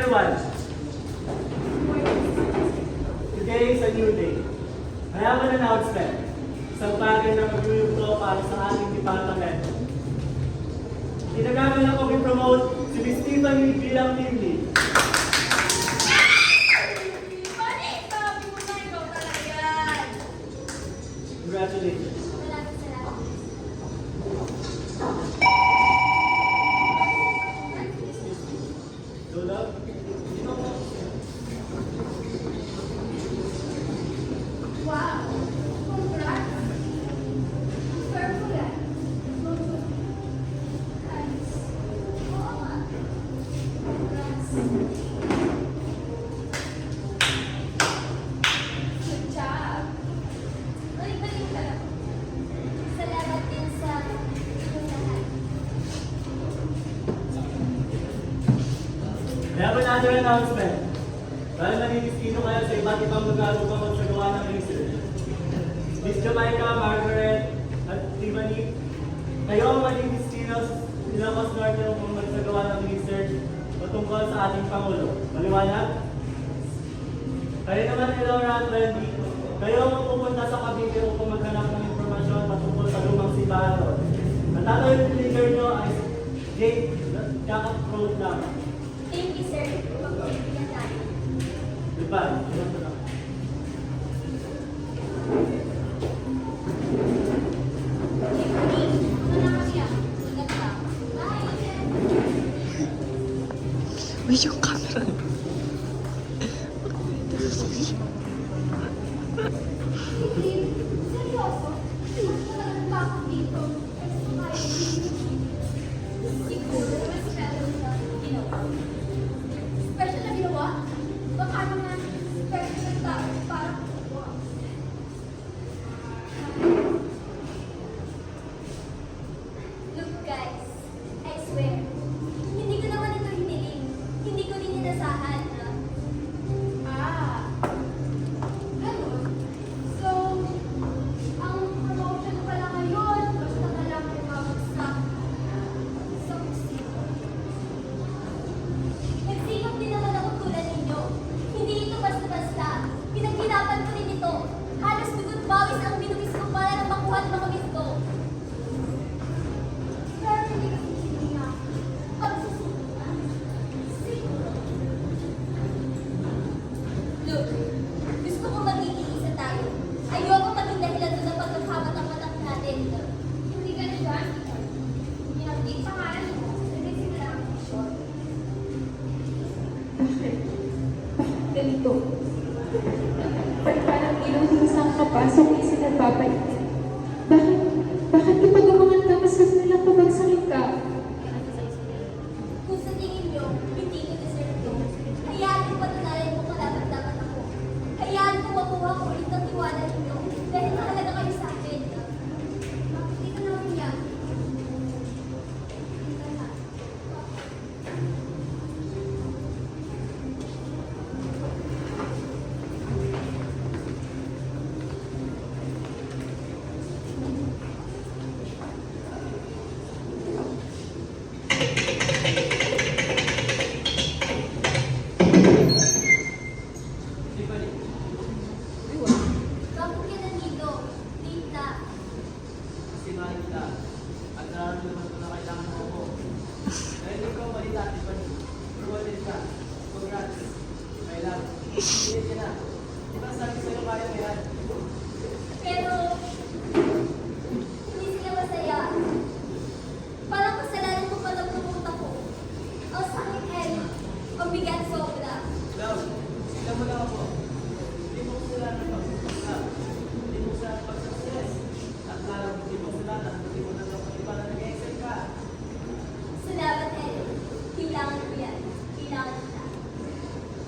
everyone. Today is a new day. I have an announcement. Isang bagay na mag-iuto para sa ating department. Tinagaman ako i-promote si Miss Tiffany bilang team lead. Congratulations. Maraming salamat. Lola? Wow! Congrats! Purple yan. Nice. Oo nga. Congrats. Good job. Balik-balik ka lang. Salamat din sa inyong lahat. I have another announcement. Dahil naniniskino kayo sa iba't ibang lugar upang magsagawa ng research. Miss Jamaica, Margaret, at Tiffany, kayo ang maniniskino sa Ilocos Norte upang magsagawa ng research patungkol sa ating Pangulo. Maliwanag? Kayo naman ni Laura at Wendy, kayo ang pupunta sa Cavite upang maghanap ng impormasyon patungkol sa lumang simbahan doon. Ang tatawid leader nyo ay Jake Jacob Road lang. Thank you, sir. Pagpapilihan natin. Goodbye. Uy, yung camera. Seryoso? Mas talagang takot dito. Siguro, mas special na ginawa. Special na ginawa? Baka naman special na tao para ginawa. Look guys, I swear, hindi ko naman ito hiniling. Hindi ko rin inasahan na. Ganun. So, ang promotion pala ngayon, basta na lang may mabagsak sa kusino. Nagsikap din naman ako tulad ninyo. Hindi ito basta-basta. Pinaghirapan ko rin ito. Halos dugot bawis ang binuwis ko para na makuha ang mga gusto. Pero hindi kasi hininga. Pagsusunod. Siguro. Look, gusto ko maging isa tayo. Ayoko maging dahilan doon ng pagkakamat ang matak natin. Hindi ka na dyan. Hindi pangalan mo. Hindi sila ang short. Bakit? Bakit ganito? Ba't parang inuhin sa kapasok ay sinagpapalit? Bakit? Bakit kapag umangat ka, mas gusto nilang pabagsakin ka? Kung sa tingin nyo, hindi ko deserve to, hayaan ko patunayan kung dapat ako. Hayaan ko makuha ko ulit ang tiwala ninyo dahil mahalaga kayo sa akin. Hindi ko na umiyak. Tiffany, Bakit ka nandito? Tita. kasi mahal kita. At nararamdaman ko na kailangan mo ako. Dahil ikaw malita, Tiffany. Promoted ka. Congrats. My love. Hindi ka na. Diba sabi sa'yo kaya mo yan? Pero, hindi sila masaya. Parang kasalanan ko pa lang pumunta ko. Ang sakit, Ellie. Ang bigat sobra. Love, sila mo lang ako. Hindi mo sila ng pagsusunod. Hindi mo sila ng pagsusunod. At alam mo, hindi mo sila na. Hindi mo na lang pag-iba na nag-excel ka. Salamat, Ellie. Kailangan ko yan. Kailangan kita.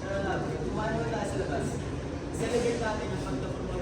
Pero love, kumain mo tayo sa labas. Celebrate natin yung pagkapromote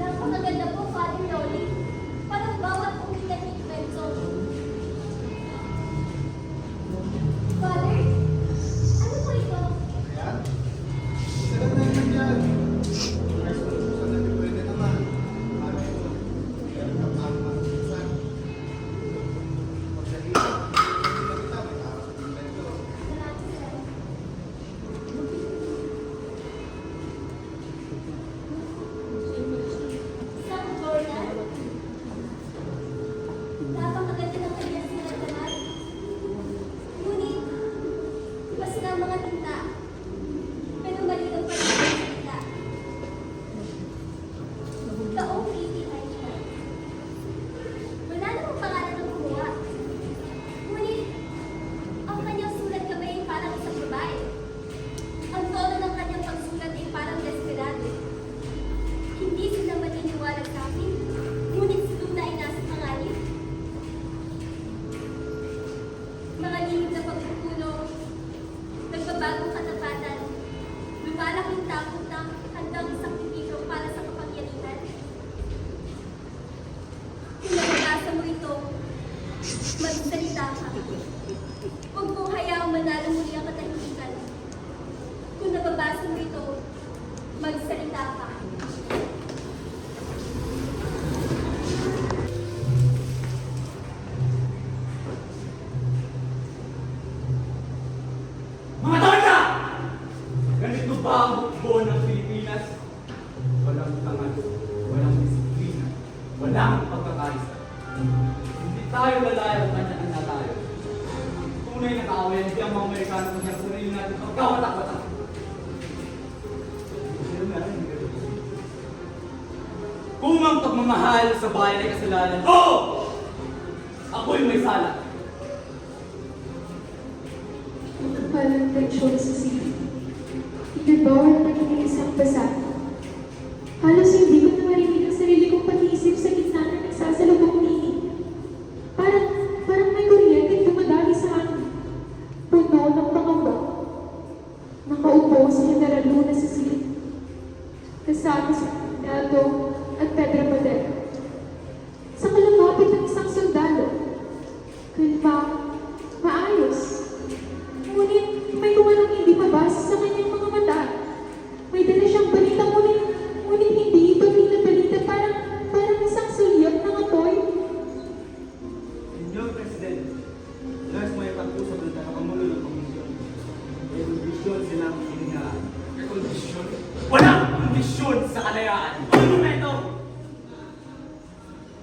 Napakaganda po, Father Rolly. Parang bawat umikat ni Benzo. Father, ano po ito? Isang journal. Napakaganda ng kanyang sinagdanan. Ngunit, mas na mga tinta. Pero malinaw pa rin ang salita. Taong 1899. Wala namang pangalan ng kumuha. Ngunit, ang kanyang sulat kamay ay parang isang babae. Ang tono ng kanyang pagsulat ay parang desperado. Hindi sila maniniwala sa akin, ngunit si Luna ay nasa panganib. Mga lihim na pagpupuno, nagbabagong katapatan, lumalaking takot na handang isang pipito para sa kapangyarihan. Kung nababasa mo ito, magsalita ka. Huwag mong hayaang manalo muli ang katahimikan. Kung nababasa mo ito, magsalita ka. Mga tolda! Ganito ba ang hukbo ng Pilipinas? Walang tangan, walang disiplina, walang pagkakaisa. Hindi tayo lalayo at kanya-kanya tayo. Tunay na kaaway, hindi ang mga Amerikano kung yung sarili natin pagkawatak-watak. Kung ang pagmamahal sa bayan ay kasalanan, oo! Ako'y may sala. Walang leksyon sa city. Bawal naging isang basa. Halos hindi ko na marinig ang sarili kong pag-iisip sa gitna na nagsasalubong nini. Parang may kuryente dumadali sa akin. Puno ng pangamba. Nakaupo si General Luna sa silid. Kasama si Ronaldo at Pedro Padilla. Sa kalapapit ng isang sundalo. Kalma, maayos. Ngunit may kung anong hindi mabasa sa kanyang mga mata. May dala siyang balita, ngunit hindi ito balita, parang isang sulyap ng apoy. Senyor Presidente, nais mo ay pag-usap ng nakapamulo ng komisyon. May kondisyon silang hinihingaan. May kondisyon? Walang kondisyon sa kalayaan! Ang momento!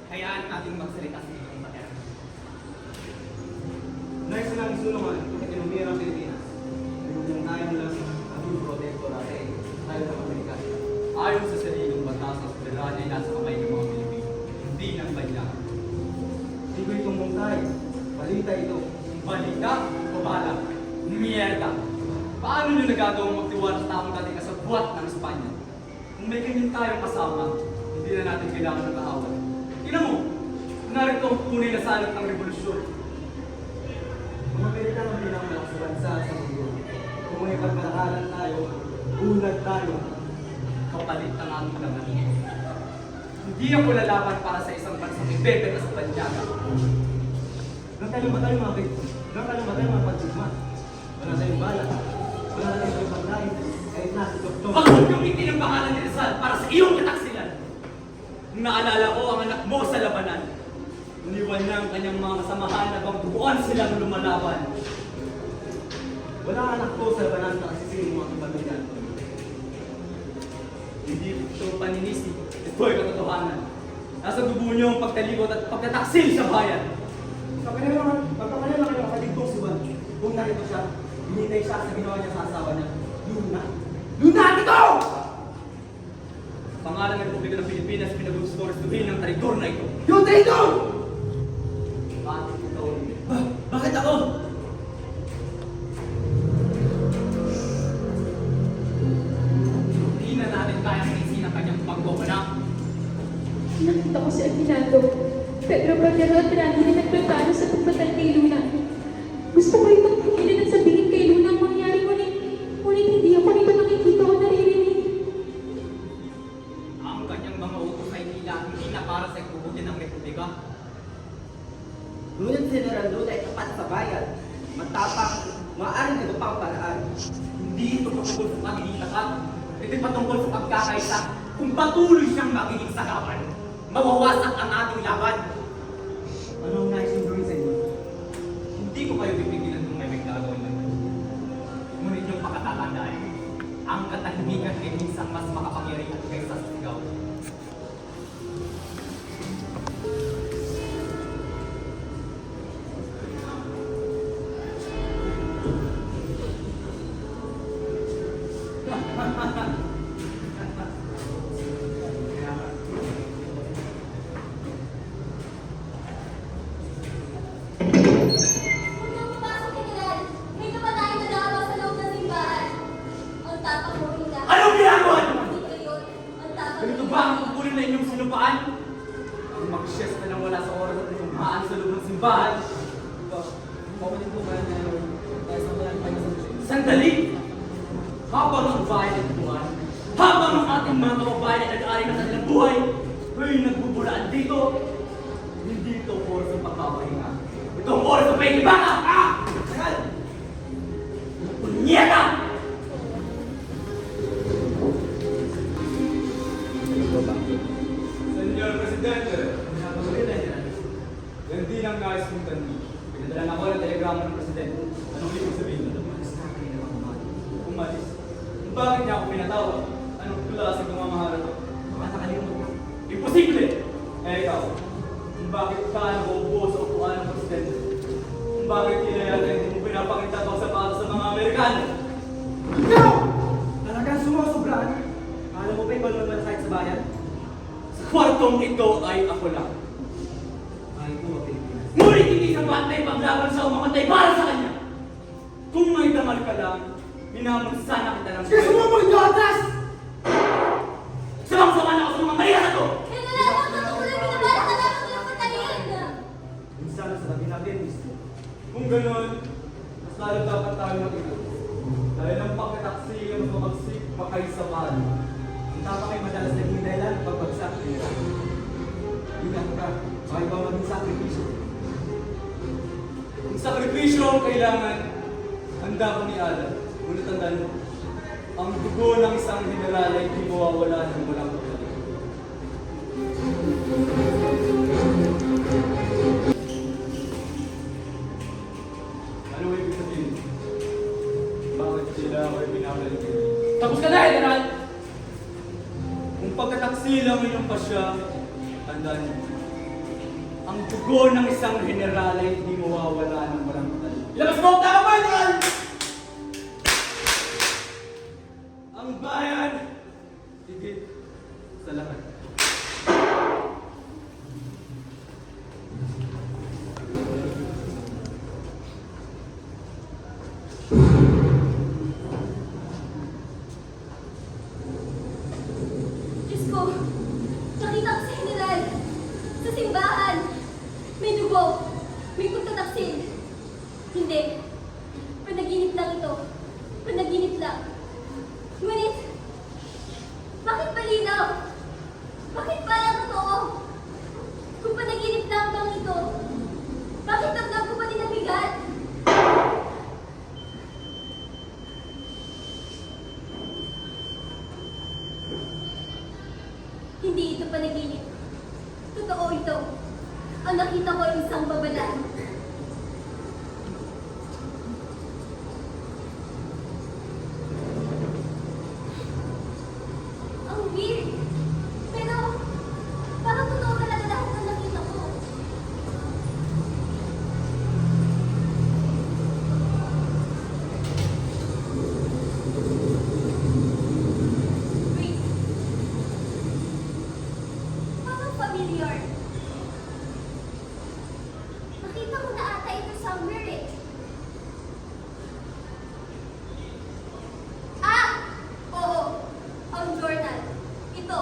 Hayaan natin magsalita sa itong matera. Nais silang isulungan ang ekonomiya ng Pilipinas. Kung tayo mula sa Adul Protectorate, tayo ng Amerika. Ayon sa sariling batas sa soberanya ay nasa kamay ng mga Pilipino, hindi ng banyakan. Hindi ko itong mungkay. Balita ito. Balita o bala? Mierda! Paano nyo nagagawang magtiwala sa tamang dating kasabwat ng Espanya? Kung may ganyan tayong kasama, hindi na natin kailangan ng kaaway. Tingnan mo, narito ang tunay na salot ng revolusyon. Mga Amerikano bilang malakas sa bansa sa mundo. Kung may pagkalakalan tayo, unad tayo, kapalit ang aming laman. Hindi ako lalaban para sa isang bansang ibebenta sa banyaga. Nagtalim ba tayo mga kaibigan? Nagtalim ba tayo mga pagsigma? Wala tayong bala. Wala tayong pagkain. Kahit nasa doktor. Pagod yung itin ang pangalan ni Rizal para sa iyong kataksilan. Nung naalala ko ang anak mo sa labanan, uniwan niya ang kanyang mga kasamahan na pagbubuan silang lumalaban. Wala anak ko sa labanan na kasisingin mo ang pamilyan. Hindi ito paninisi. Ito ay katotohanan. Nasa dugo niyo ang pagtalikod at pagtataksil sa bayan. Pagkakanila kayo nakaligtong si Juan. Kung narito siya, hinintay siya sa ginawa niya sa asawa niya. Luna! Luna! Ito! Pangalan ng Republika ng Pilipinas, pinag-gustuhin ng traidor na ito. Yung traidor! Bakit ito? Bakit ako? Hindi na natin kaya manisin ang kanyang pagkukunak. Nakita ko si Aguinaldo. Pedro Padilla at Randy na nagplano sa pagpatay kay Luna. Gusto ko itong pagkilin at sabihin kay Luna ang mangyari, ngunit hindi ako nito nakikita. Ito'y patungkol sa pagkakaisa. Kung patuloy siyang magiging sagawan, mawawasak ang ating laban. Anong nais yung gawin sa inyo? Hindi ko kayo pipigilan kung may gagawin lang. Ngunit yung pakatatandaan, ang katahimikan ay minsan mas makapangyarihan kaysa sa sigaw. Huwag nang pumasok, General. May kamatayang naghahabang sa loob ng simbahan. Ang tapang mo, Hilda. Anong ginagawa naman? Hindi ko yun. Ang tapang Ganito ba ang kukunin na inyong sinupaan? Ang mag-siesta nang wala sa oras at inyong maan sa loob ng simbahan. Papalit po kaya na tayo sa mga kayo sa Sandali! Habang ang bahay ay tutuan, habang ang ating mga kababayan ay nag-aari ng kanilang buhay, ay nagbubulaan dito. Hindi ito ang oras ng pagpapahinga. Ito ang oras ng pahinibaka! Ah! Tagal! Punyeta! Senyor Presidente, yan din ang nais kong tanong. Pinadala ako ng telegrama ng Presidente. Anong ibig sabihin? Umalis. Kung bakit niya ako pinatawag? Anong klaseng pamamahala to? Baka nakalimutan mo. Imposible! Eh ikaw, kung bakit ka nabubuo sa upuan ng Presidente? Kung bakit kinayata hindi mo pinapakita pang sapatos sa mga Amerikano? Ikaw! Talagang sumusobra. Alam mo ba yung balon sakit sa bayan? Sa kwartong ito ay ako lang. Ay, ito ang Pilipinas. Ngunit hindi sapat na ipaglaban sa umamatay para sa kanya. Kung may damal ka lang, hinamon sana kita ng Sige, sumubog nyo atras! Samang-sama na ako sa mga Maria na to! General, ang totoo lang binabala ka lamang ng patayin. Minsan sa tabi natin, mister. Kung ganun, mas lalo dapat tayo mag-ito. Dahil ang pagkataksi ang mas mamagsik makaisamahan. Ang tama ay madalas naging dahilan ng pagbagsak. Ingat ka, baka ba maging sakripisyo? Ang sakripisyo ang kailangan, handa ko ni Alan. Ngunit tandaan mo, ang dugo ng isang general ay hindi mawawala ng walang pagkalit. Ano ibig sabihin? Bakit sila ako ay pinapalitin? Tapos ka na, General! Kung pagkataksi lang inyong pasya, tandaan niyo, ang dugo ng isang general ay hindi mawawala ng walang pagkalit. Ilabas mo! Tama ba, General? Ang bayan, higit sa lahat. Diyos ko, nakita ko si General. Sa simbahan. May dugo. May pagtataksil. Hindi. Panaginip lang ito. Panaginip lang. Ngunit, bakit malinaw? Bakit parang totoo? Kung panaginip lang bang ito, bakit damdam ko pa din ang bigat? Hindi ito panaginip. Totoo ito. Ang nakita ko ay isang babalan. Ang weird. Pero, parang totoo talaga lahat ng nakita ko. Wait. Parang familiar. Nakita ko na ata ito somewhere eh. Ah! Oo. Ang journal. Ito.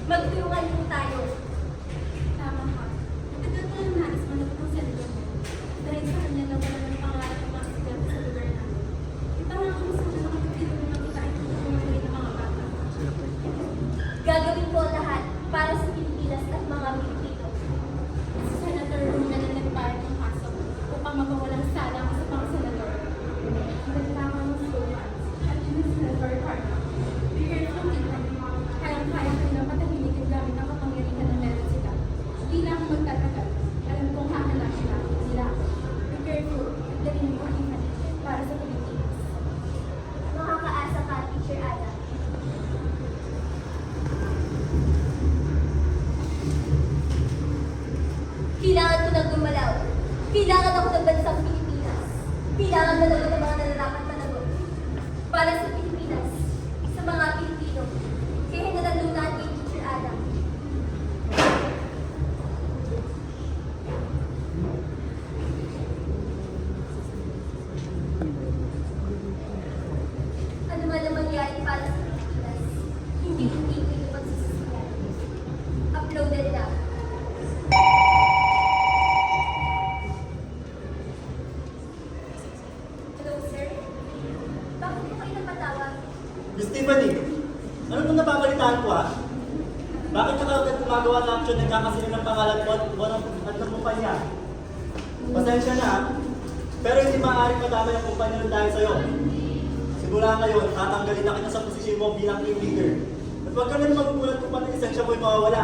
Magtulungan po tayo. Tama ka. Matagal ko lang nais manapot ang sarili mo. Dahil sa kanya na wala ng pangarap ng mga estudyante sa lugar namin. Tama ka sa kanya nakapagpilong ng kita ay tutulungan ng mga bata. Gagawin ko ang lahat para sa Pilipinas at mga Pilipino. Si Senator Luna na nagpahit ng kaso upang mapawalang sala ang isa pang senador. Nagtama ng slogan at yun si Senator Carla. Bigyan ng kita. Kayang-kaya kanilang patahimikin gamit ang kapangyarihan na meron sila. Hindi na ako magtatagal. Alam kong hahanapin na nila ako. Be careful at dalhin mo ang iman para sa Pilipinas. Makakaasa ka, Teacher Ada. Kailangan ko ng gumalaw. Kailangan ako ng bansang Pilipinas. Kailangan na ng mga nananakot na nagot. Para sa Pilipinas, sa mga Pilipino, kaya General Luna at kay Teacher Ada. Ano man ang mangyari para sa Pilipinas, hindi ko ito pagsisisihan. Uploaded na. Hello, sir. Bakit po kayo napatawag? Miss Tiffany, ano itong napapalitaan ko ah? Bakit ka agad gumagawa ng action nagkakasilin ng pangalan mo at ng kumpanya? Pasensya na ah, pero hindi maaaring madama yung kumpanya ng dahil sa'yo. Simula ngayon, tatanggalin na kita sa posisyon mo bilang team leader. At huwag ka na naman magugulat kung paano lisensya mo yung mawawala.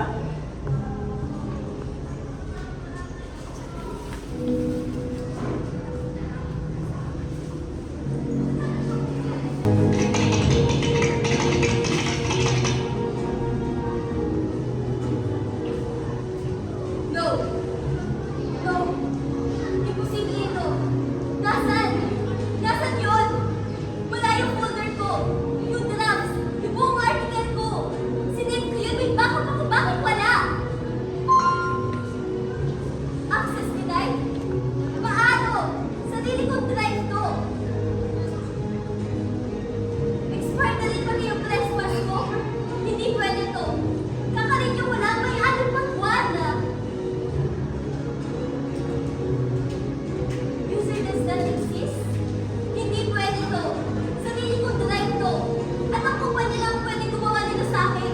No! No! Imposible ito! Nasaan? Nasaan yun? Wala yung folder ko! Yung drafts! Yung buong article ko! Sinend ko yun! Wait, bakit wala? Access denied? Paano? Sarili kong drive to! Expired na rin pati yung press pass ko! Hindi pwede to! Kakarin yung wala may ating pagbuwan na! User does not exist? Hindi pwede to. Sarili kong drive to. At ang kumpanya lang pwede gumawa nito sa akin.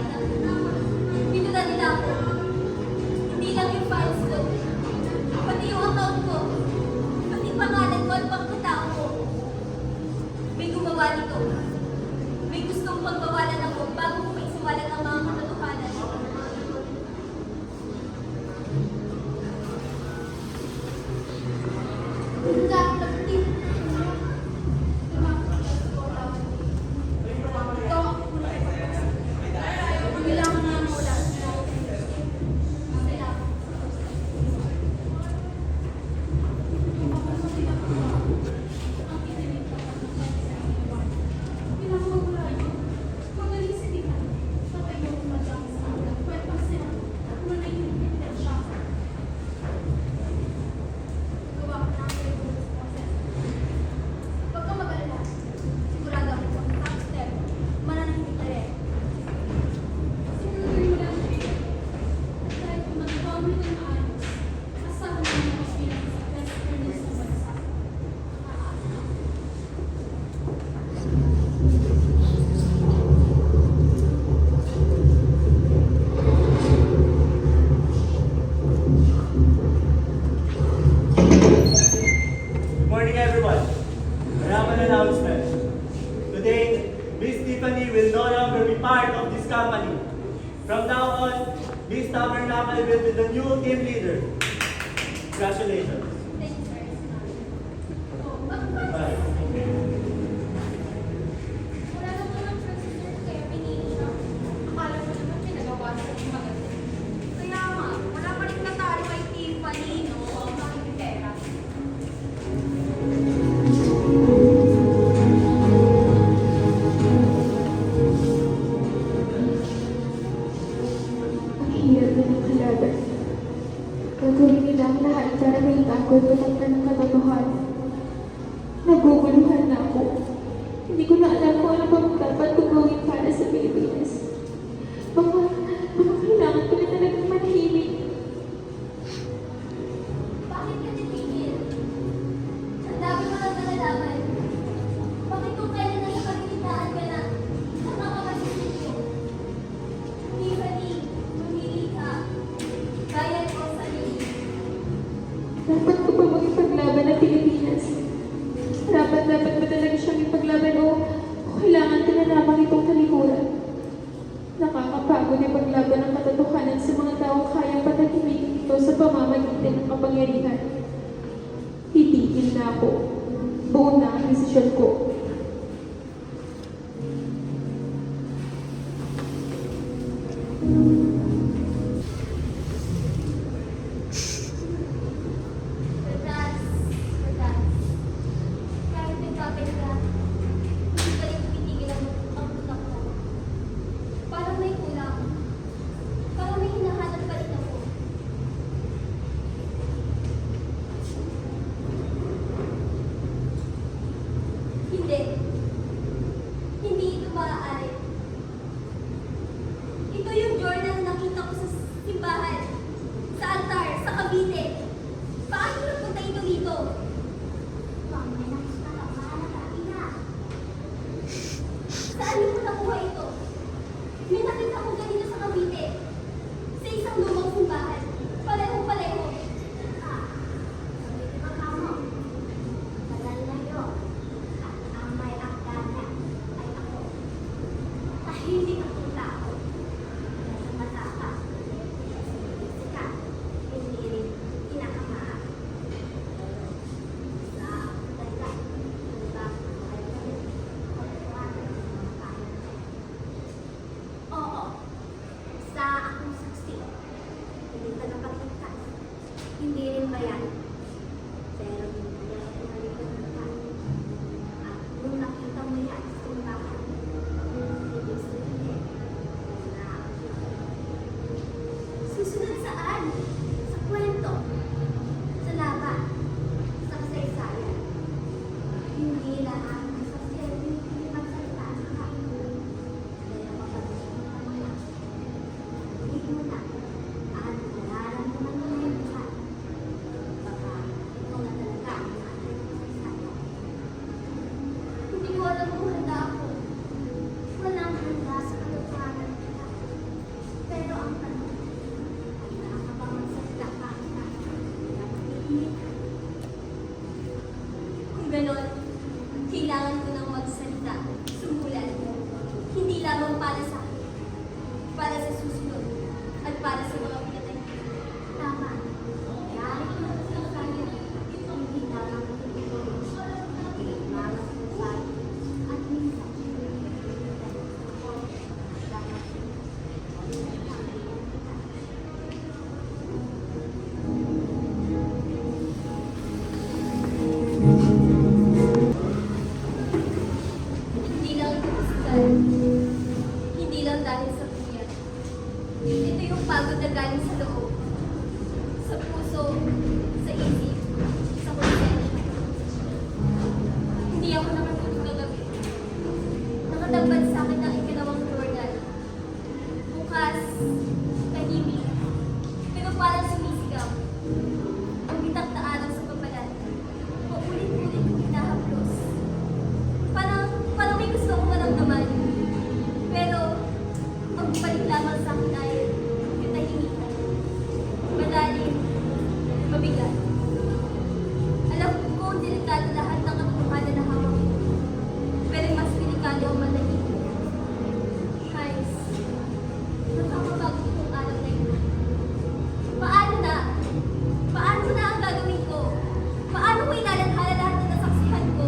Pinula nila ako. Hindi lang yung files ko. Pati yung account ko. Pati pangalan ko at pagkatao ko. May gumawa nito. May gustong pagbawalan ako bago ko maisiwalan ang mga katotohanan. Huwag kang mag-alala. Sigurado ako sa top step, mananahimik na rin. Sinuloy mo lang rin. Dahil kung magawa mo ito ng ayos, asahan mo na ang bilang sa best friend sa bansa. Good morning, everyone. I have an announcement. Today, Miss Tiffany will no longer be part of this company. From now on, Miss Tabernacle will be the new team leader. Congratulations. Thank you, sir. Bye. Wala lang naman procedure kaya pinili siya. Akala mo naman pinagawa sa yung maganda. Kaya nga, wala pa rin natalo kay Tiffany, no? Ang maraming pera. Ang hirap na ng halaga. Gagawin nila ang lahat para maitago at matakpan ng katotohanan. Naguguluhan na ako. Hindi ko na alam kung ano bang dapat kong gawin para sa Pilipinas. Baka kapangyarihan. Titigil na ako. Buo na ang desisyon ko. Perdas, Perdas. Kahit nagpapit ka, hindi pa rin tumitigil ang utak ko. Parang may kulang. Parang may hinahanap pa rin ako. Hindi. Hindi ito maaari. Ito yung journal na nakita ko sa simbahan, sa altar, sa Cavite. Paano napunta ito dito? Ma'am, may nakita ka, mahalata, ina. Saan niyo nakuha ito? May nakita ko ganito sa Cavite. Sa isang lumang simbahan. Pareho-pareho. Ah, Cavite ba ka mo? Tagal na yun. At ang may akdana ay ako. Tahimik akong tao. Nasa mata ka. Ka, hindi rin kinakamaan. Sa dahilan kung bakit buhay kami, pagkawanan ng mga kain. Oo, sa akong saksi, hindi ka nakapagkas. Hindi rin ba yan? Pero hindi ako nalimutan ka. At nung nakita mo yan sa simbahan, hindi sabihin na ang susunod saan? Sa kwento, sa laban, sa kasaysayan. Hindi lahat ng saksiyan hindi magsalita sa kain. Kaya mapag-isipan mo yan. Hindi mo na at nararamdaman mo na yung lahat. Baka ikaw na talaga ang natin ng kasaysayan. Hindi ko alam kung handa ako. Walang handa sa katotohanan nila. Pero ang tanong, handa ka ba magsalita kahit na kaya mag-iinit? Kung ganon, kailangan ko nang magsalita, sumulat. Hindi lamang para sa akin, para sa susunod, at para sa mga pinatay. Tama. Yari ko na sa kanya. Hindi lamang tutulong. Hindi lamang sa at minsan. Hindi lang ito physical. Hindi lang dahil sa puyat. Ito yung pagod na galing sa loob. Sa puso, sa isip, sa konsensya. Hindi ako nakatulog kagabi. Nakatambad sa akin ang ikalawang journal. Bukas, tahimik, pero parang sumisigaw. Ang bitak na araw sa papalan. Paulit-ulit kong hinahaplos. Parang may gusto akong maramdaman. Pero, ang balik lamang sa akin ay katahimikan. Malalim, mabigat. Alam ko delikado lahat ng katotohanan na hawak ko. Pero mas delikado ang manahimik. Guys, nakakabago itong araw na ito. Paano na? Paano na ang gagawin ko? Paano ko inalathala lahat ng nasaksihan ko?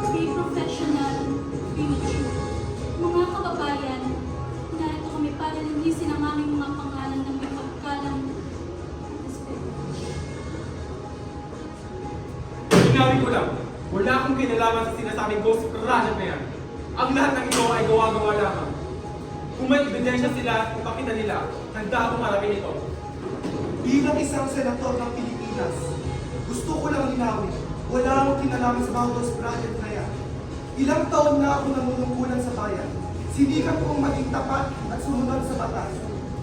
Be professional, be mature. Mga kababayan, narito kami para linisin ang aming mga pangalan ng may pagkalang respeto. Linawin ko lang, wala akong kinalaman sa sinasabing ghost project na yan. Ang lahat ng ito ay gawa-gawa lamang. Kung may ebidensya sila, ipakita nila, handa akong harapin ito. Bilang isang senator ng Pilipinas, gusto ko lang linawin, wala akong kinalaman sa mga ghost project na yan. Ilang taon na ako nanunungkulan sa bayan. Sinikat kong maging tapat at sumunod sa batas.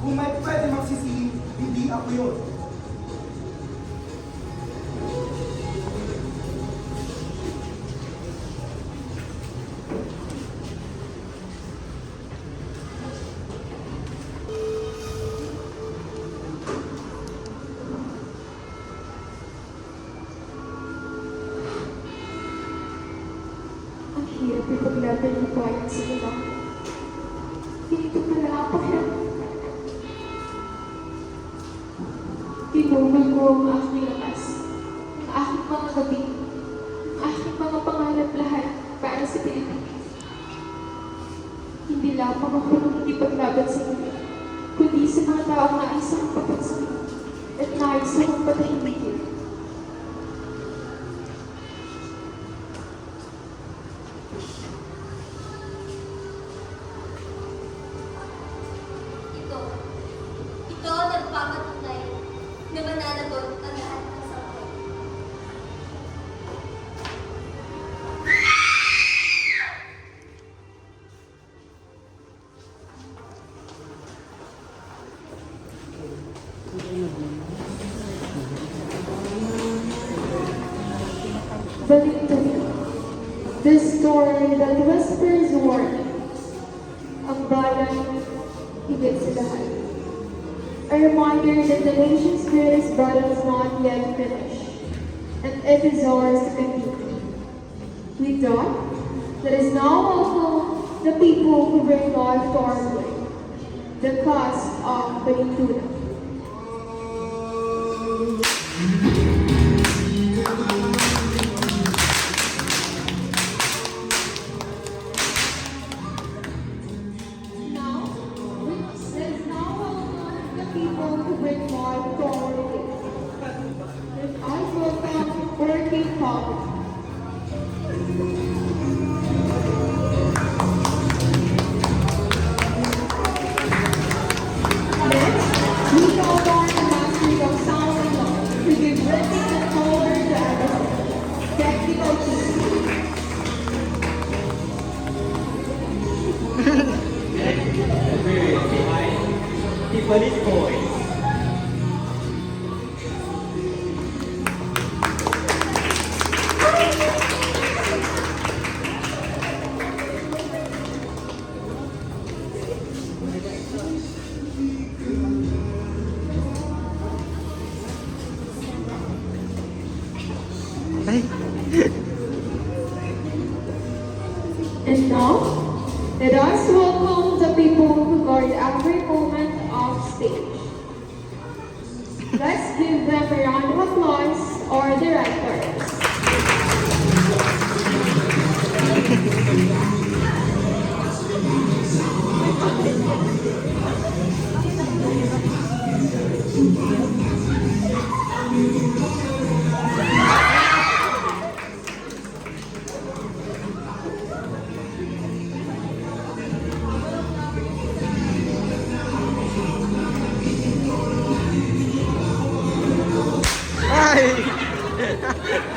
Kung may pwede magsisihin, hindi ako yun. laban sa iba. Ganito pala ang pakiramdam. Tinugol ko ang aking lakas, ang aking mga gabi, ang aking mga pangarap lahat para sa Pilipinas. Hindi lamang ako nang hindi paglaban sa inyo, kundi sa mga taong nais akong papansin at nais akong patahimikin. Ito ang nagpapatunay na mananagot ang lahat ng sakit. The victory. The story that whispers warnings. Ang bayan, higit sa lahat. A reminder that the nation's greatest battle is not yet finished, and it is ours to continue. With that, let us now welcome the people who bring life to our way, the cast of Balintuna. Now, let us now welcome the people who bring life to our way. Let us welcome Working College. Next, we call on the Master of Sound and Law to give written and color to everything. Technical team. Tiffany's Boys. Ay, And now, let us welcome the people who guard every moment of stage. Let's give them a round of applause, our directors. ay!